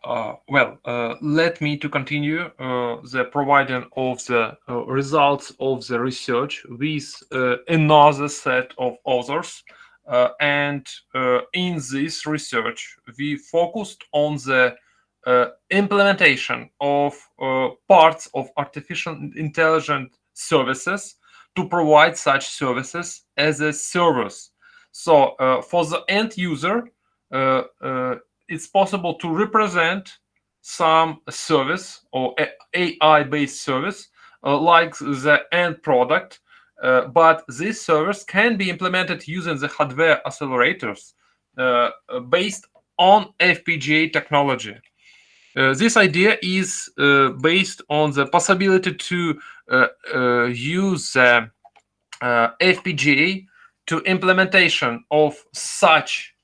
Let me to continue the providing of the results of the research with another set of authors. And in this research, we focused on the implementation of parts of artificial intelligence services to provide such services as a service. So for the end user, uh, uh, it's possible to represent some service or AI-based service like the end product, but this service can be implemented using the hardware accelerators based on FPGA technology. This idea is based on the possibility to use FPGA to implementation of such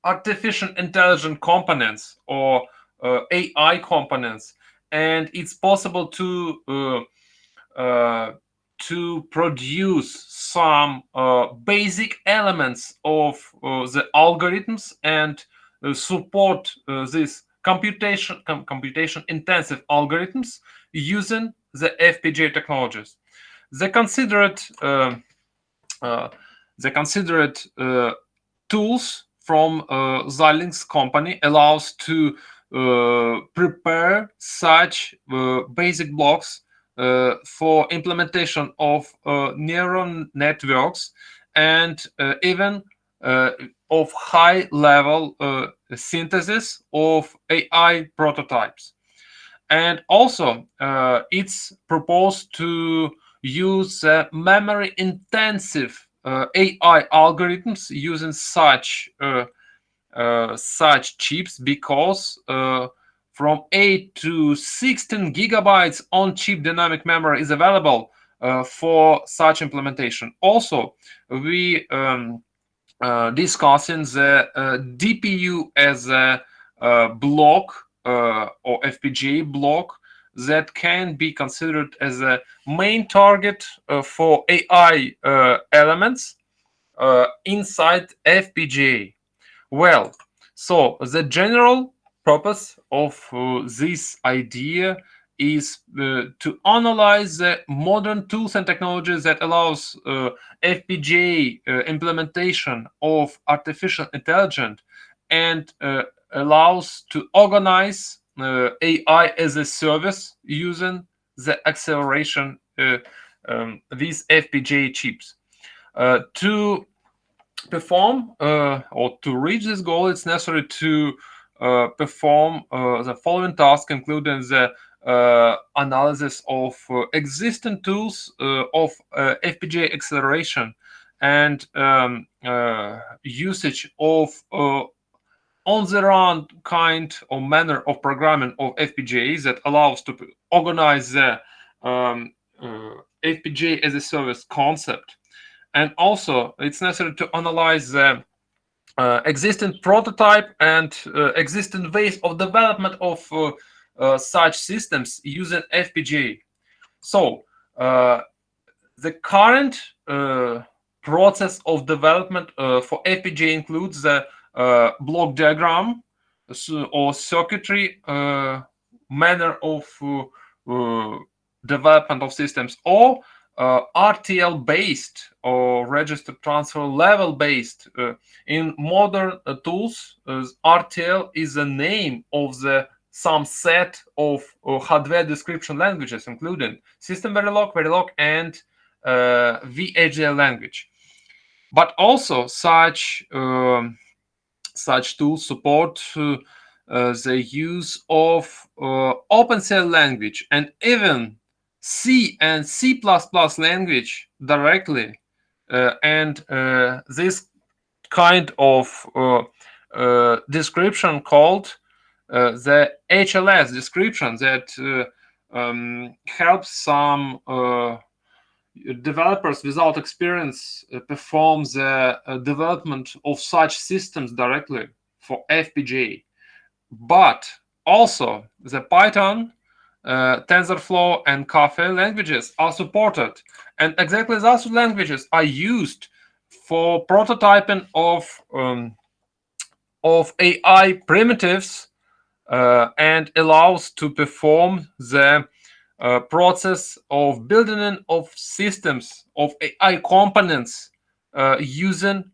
artificial intelligence components or AI components, and it's possible to produce some basic elements of the algorithms and support these computation intensive algorithms using the FPGA technologies. The considered uh, the considered tools from Xilinx company allows to prepare such basic blocks for implementation of neural networks and even of high level synthesis of AI prototypes. And also, it's proposed to use memory intensive AI algorithms using such chips because from 8 to 16 gigabytes on chip dynamic memory is available for such implementation. Also, we discussing the DPU as a block or FPGA block that can be considered as a main target for AI elements inside FPGA. Well, so the general purpose of this idea is to analyze the modern tools and technologies that allows FPGA implementation of artificial intelligence and allows to organize AI as a service using the acceleration these FPGA chips. To perform or to reach this goal, it's necessary to perform the following tasks, including the analysis of existing tools of FPGA acceleration and usage of on the run kind or manner of programming of FPGAs that allows to organize the FPGA as a service concept. And also, it's necessary to analyze the existing prototype and existing ways of development of such systems using FPGA. So, the current process of development for FPGA includes the block diagram or circuitry manner of development of systems, or RTL based or register transfer level based. In modern tools, RTL is the name of the some set of hardware description languages, including System Verilog, and VHDL language. But also, such tools support the use of OpenCL language and even C and C++ language directly. And this kind of description called the HLS description that helps some developers without experience perform the development of such systems directly for FPGA. But also the Python, TensorFlow, and Caffe languages are supported, and exactly those languages are used for prototyping of AI primitives and allows to perform the process of building of systems of AI components using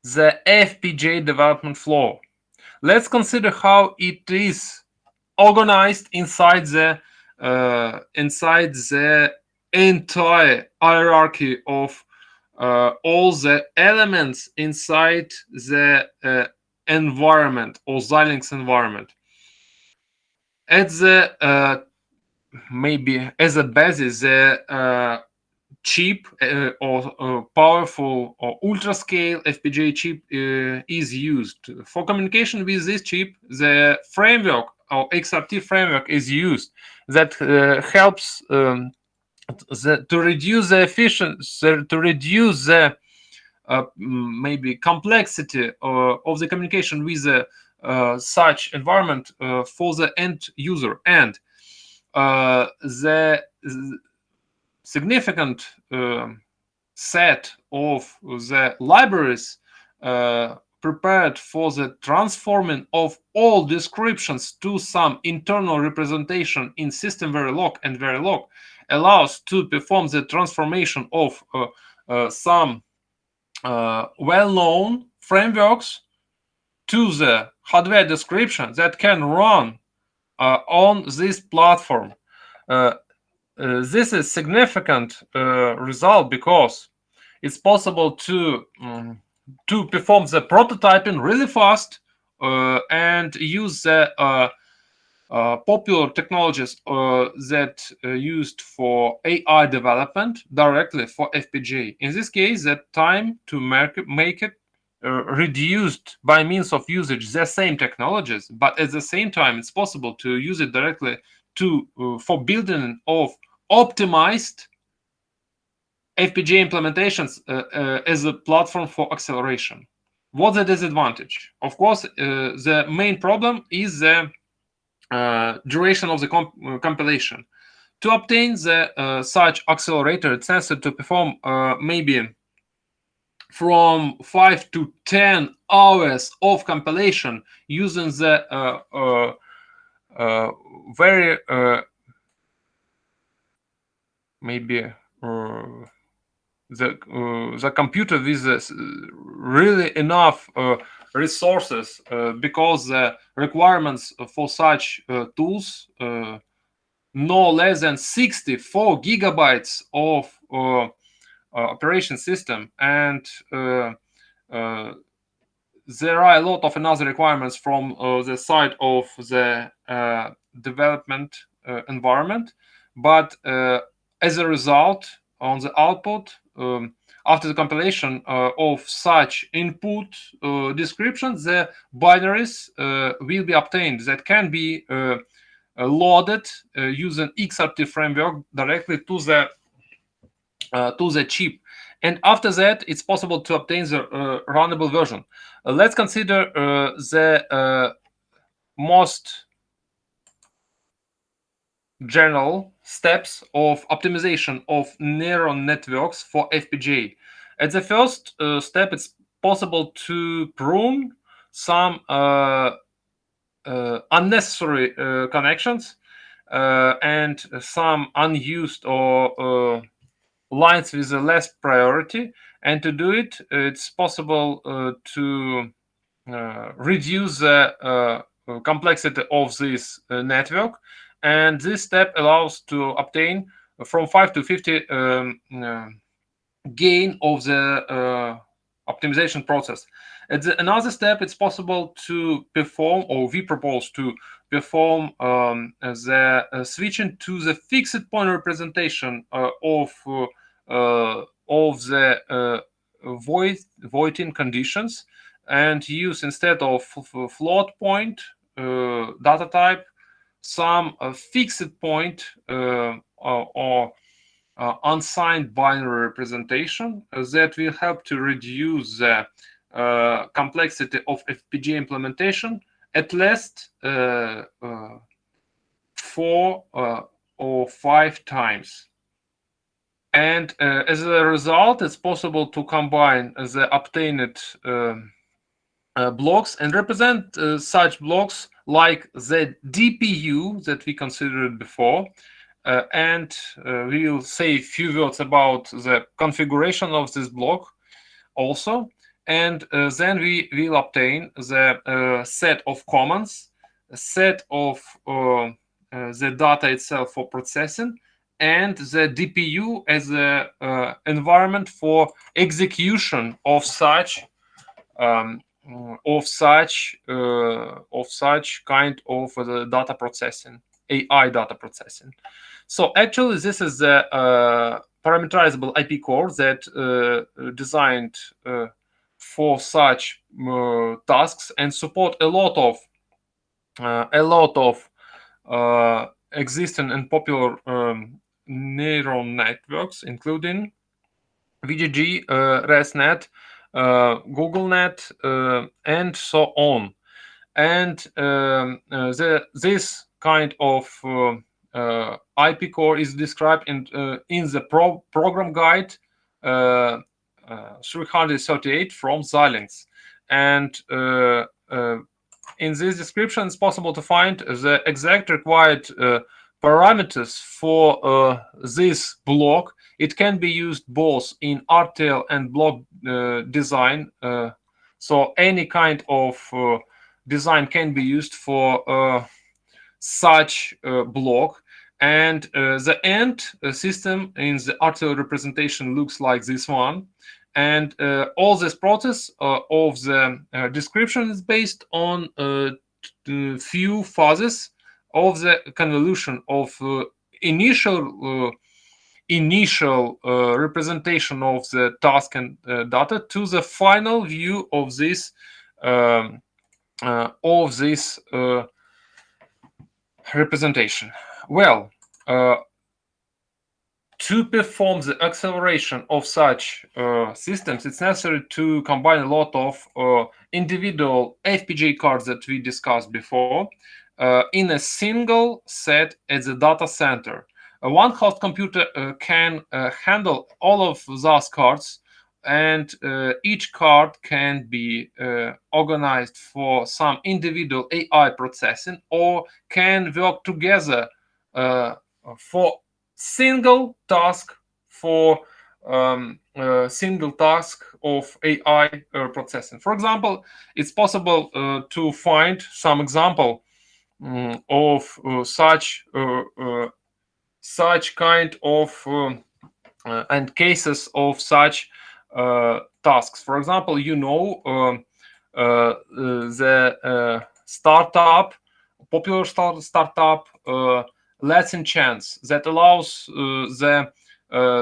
the FPGA development flow. Let's consider how it is organized inside the entire hierarchy of all the elements inside the environment or Xilinx environment. At the maybe as a basis, the cheap or powerful or ultra scale FPGA chip is used. For communication with this chip, the framework or XRT framework is used that helps to reduce the efficiency, to reduce the maybe complexity of the communication with such environment for the end user. And the significant set of the libraries prepared for the transforming of all descriptions to some internal representation in system Verilog and Verilog allows to perform the transformation of some well-known frameworks to the hardware description that can run on this platform. This is significant result because it's possible to perform the prototyping really fast and use the popular technologies that used for AI development directly for FPGA. In this case, the time to make it reduced by means of usage the same technologies, but at the same time, it's possible to use it directly to for building of optimized FPGA implementations as a platform for acceleration. What's the disadvantage? Of course, the main problem is the duration of the compilation. To obtain the such accelerator, it's necessary to perform maybe from 5 to 10 hours of compilation using the very maybe the computer with really enough resources because the requirements for such tools no less than 64 gigabytes of operation system, and there are a lot of another requirements from the side of the development environment, but as a result on the output after the compilation of such input descriptions, the binaries will be obtained that can be loaded using XRT framework directly to the chip. And after that, it's possible to obtain the runnable version. Let's consider the most general steps of optimization of neural networks for FPGA. At the first step, it's possible to prune some unnecessary connections and some unused or lines with a less priority. And to do it, it's possible to reduce the complexity of this network. And this step allows to obtain from 5 to 50 gain of the optimization process. At another step, it's possible to perform, or we propose to perform the switching to the fixed point representation of the voiding conditions, and use instead of float point data type some fixed point or unsigned binary representation that will help to reduce the complexity of FPGA implementation at least 4 or 5 times. And as a result, it's possible to combine the obtained blocks and represent such blocks like the DPU that we considered before. And we will say a few words about the configuration of this block also. And then we will obtain the set of commands, a set of the data itself for processing, and the DPU as a environment for execution um, of such kind of data processing, AI data processing. So actually, this is the parameterizable IP core that designed for such tasks and support existing and popular neural networks, including VGG, ResNet, GoogleNet, and so on. And this kind of IP core is described in the program guide 338 from Xilinx. And in this description, it's possible to find the exact required parameters for this block. It can be used both in RTL and block design. So any kind of design can be used for such block. And the end system in the RTL representation looks like this one. And all this process of the description is based on few phases of the convolution of initial representation of the task and data to the final view um, of this representation. Well, uh, to perform the acceleration of such systems, it's necessary to combine a lot of individual FPGA cards that we discussed before in a single set at the data center. One host computer can handle all of those cards, and each card can be organized for some individual AI processing or can work together for single task for single task of AI processing. For example, it's possible to find some example of such kind of and cases of such tasks. For example, the startup, popular startup Let's Chance that allows the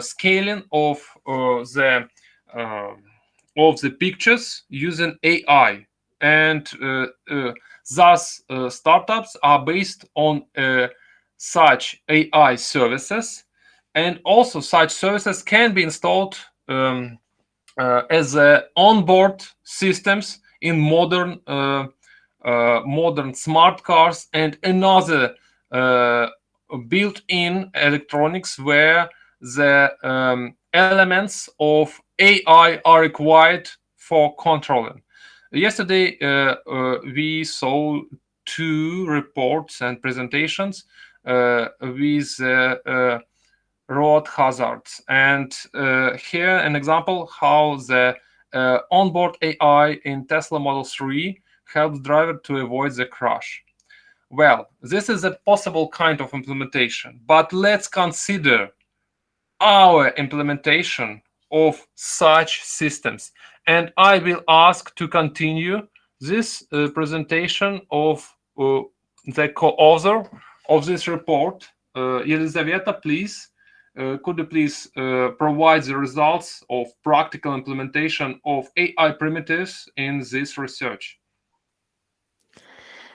scaling uh, of the pictures using AI, and thus startups are based on such AI services, and also such services can be installed as onboard systems in modern smart cars and another built-in electronics where the elements of AI are required for controlling. Yesterday, we saw two reports and presentations with road hazards. And here an example how the onboard AI in Tesla Model 3 helps driver to avoid the crash. Well, this is a possible kind of implementation, but let's consider our implementation of such systems. And I will ask to continue this presentation of the co-author of this report, Елизавета, please. Could you please provide the results of practical implementation of AI primitives in this research?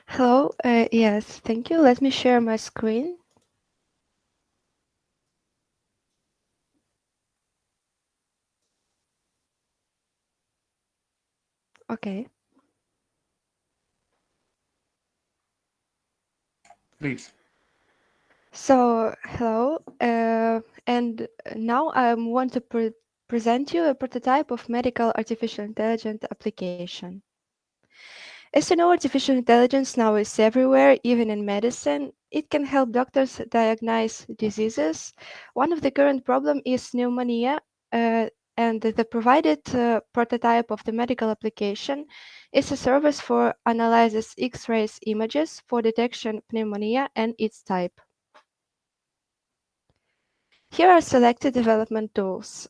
Hello, yes, thank you. Let me share my screen. Okay. Please. So, hello, and now I want to present you a prototype of medical artificial intelligence application. As you know, artificial intelligence now is everywhere, even in medicine. It can help doctors diagnose diseases. One of the current problem is pneumonia, and the provided prototype of the medical application is a service for analyzes X-rays images for detection pneumonia and its type. Here are selected development tools: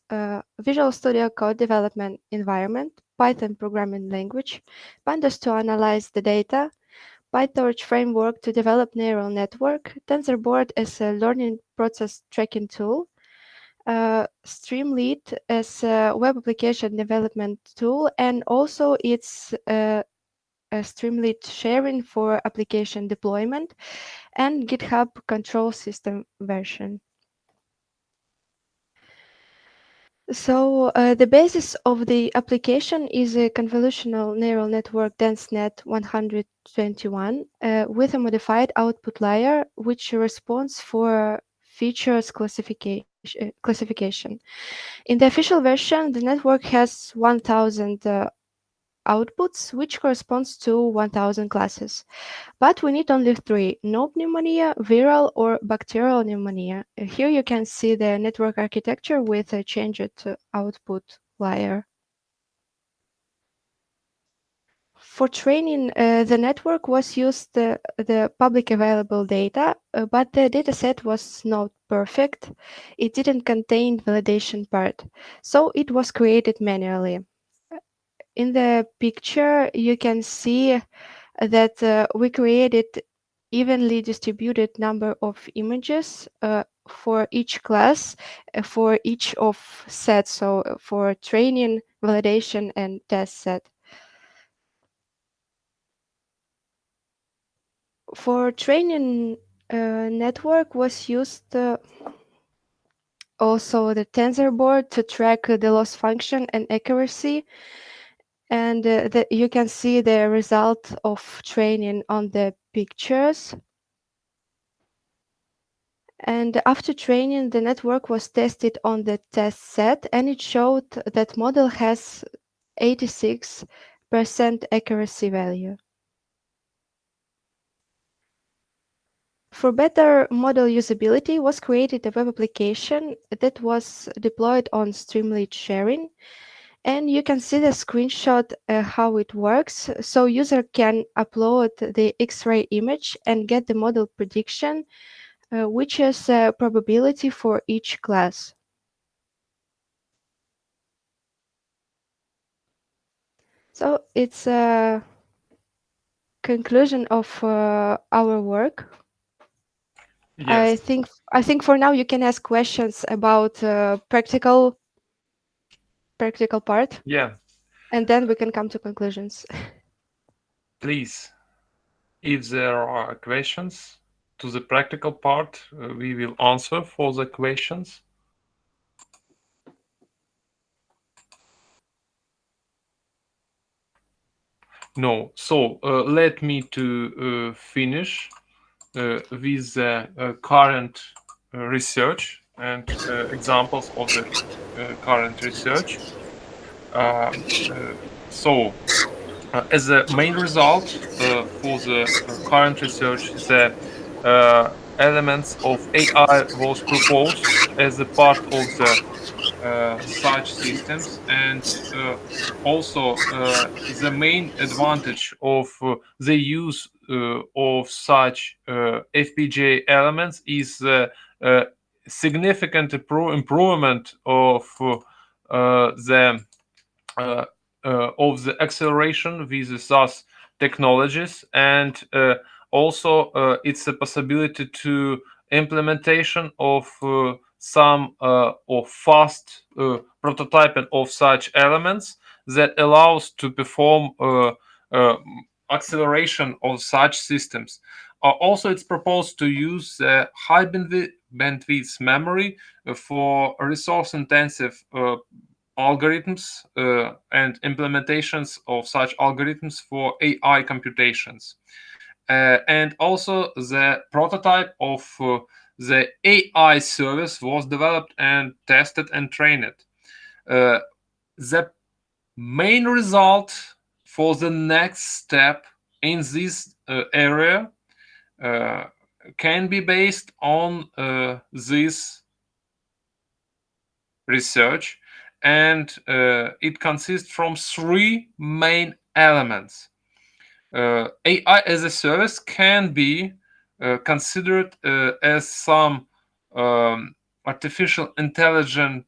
Visual Studio Code Development Environment, Python Programming Language, Pandas to analyze the data, PyTorch framework to develop neural network, TensorBoard as a learning process tracking tool, Streamlit as a web application development tool, and also it's a Streamlit sharing for application deployment, and GitHub control system version. So the basis of the application is a convolutional neural network DenseNet 121 with a modified output layer which responds for features classification. In the official version, the network has 1000 outputs, which corresponds to 1000 classes. But we need only three: no pneumonia, viral, or bacterial pneumonia. Here you can see the network architecture with a changed output layer. For training, the network was used the public available data, but the dataset was not perfect. It didn't contain validation part, so it was created manually. In the picture, you can see that we created evenly distributed number of images for each class, for each of sets, so for training, validation, and test set. For training, network was used also the TensorBoard to track the loss function and accuracy, and you can see the result of training on the pictures. And after training, the network was tested on the test set, and it showed that model has 86% accuracy value. For better model usability, was created a web application that was deployed on Streamlit sharing, and you can see the screenshot how it works. So user can upload the X-ray image and get the model prediction, which is a probability for each class. So it's a conclusion of our work. I Yes. think I think for now you can ask questions about practical part, Yeah. and then we can come to conclusions. Please, if there are questions to the practical part, we will answer for the questions. No. So let me to finish with the current research and examples of the current research. Um, uh, so, as a main result for the current research, the elements of AI was proposed as a part of the such systems, and also the main advantage of the use of such FPGA elements is significant improvement the of the acceleration with the SAS technologies, and also it's a possibility to implementation of some of fast prototyping of such elements that allows to perform uh, acceleration of such systems. Also, it's proposed to use high bandwidth memory for resource intensive algorithms and implementations of such algorithms for AI computations. And also, the prototype of the AI service was developed and tested and trained. The main result for the next step in this area can be based on this research, and it consists from three main elements. AI as a service can be considered as some artificial intelligence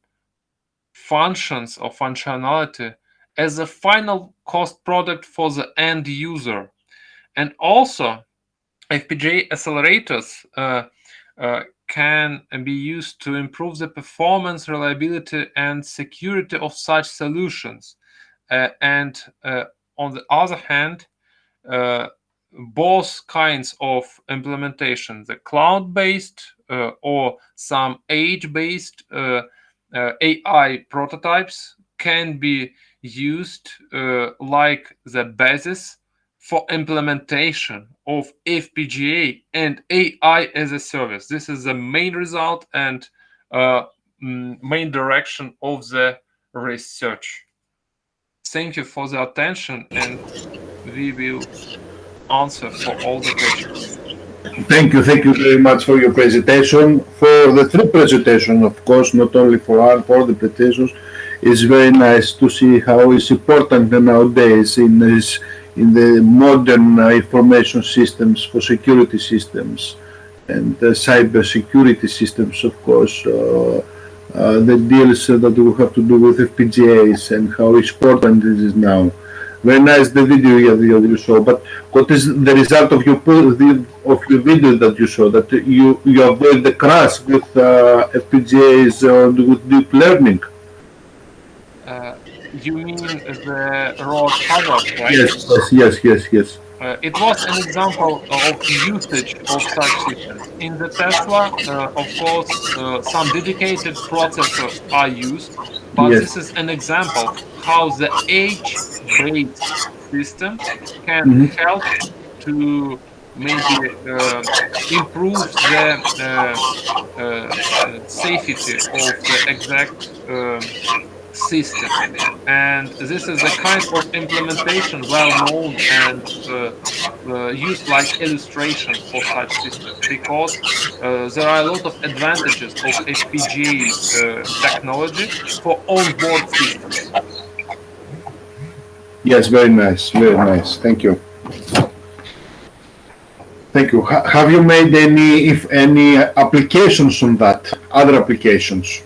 functions or functionality as a final cost product for the end user. And also, FPGA accelerators can be used to improve the performance, reliability, and security of such solutions. And on the other hand, both kinds of implementation, the cloud-based or some edge-based AI prototypes, can be used like the basis for implementation of FPGA and AI as a service. This is the main result and main direction of the research. Thank you for the attention, and we will answer for all the questions. Thank you very much for your presentation. For the three presentation, of course, not only for one, for the presentations, it's very nice to see how it's important nowadays in the modern information systems for security systems and cyber security systems, of course. The deals that we have to do with FPGAs and how important it is now. Very nice the video you saw, but what is the result of your video that you saw? That you avoid the crash with FPGAs with deep learning? You mean the road hazard, right? Yes. It was an example of usage of such systems. In the Tesla, of course, some dedicated processors are used, but Yes. this is an example how the edge-based system can help to maybe improve the safety of the exact system. And this is the kind of implementation well known and used like illustration for such systems, because there are a lot of advantages of FPGA technology for onboard systems. Yes, very nice. Thank you. Have you made any applications on that? Other applications?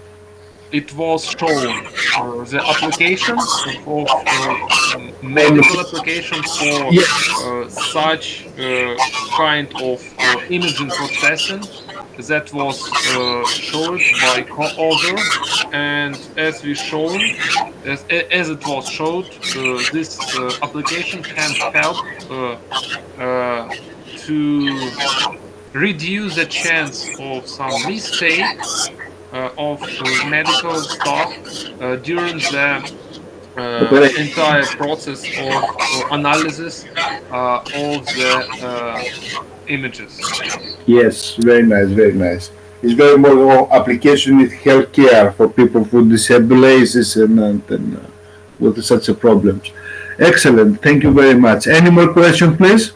It was shown the application of medical application for such kind of imaging processing that was showed by co-author, and as it was showed, this application can help to reduce the chance of some mistake of medical staff during the entire process of analysis of the images. Yes, very nice. It's very more application in healthcare for people with disabilities and with such a problems. Excellent. Thank you very much. Any more questions, please?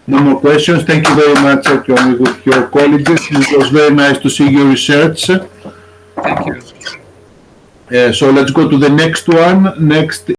No more questions. Thank you very much, Artyom, with your colleagues. It was very nice to see your research. Thank you. So let's go to the next one. Next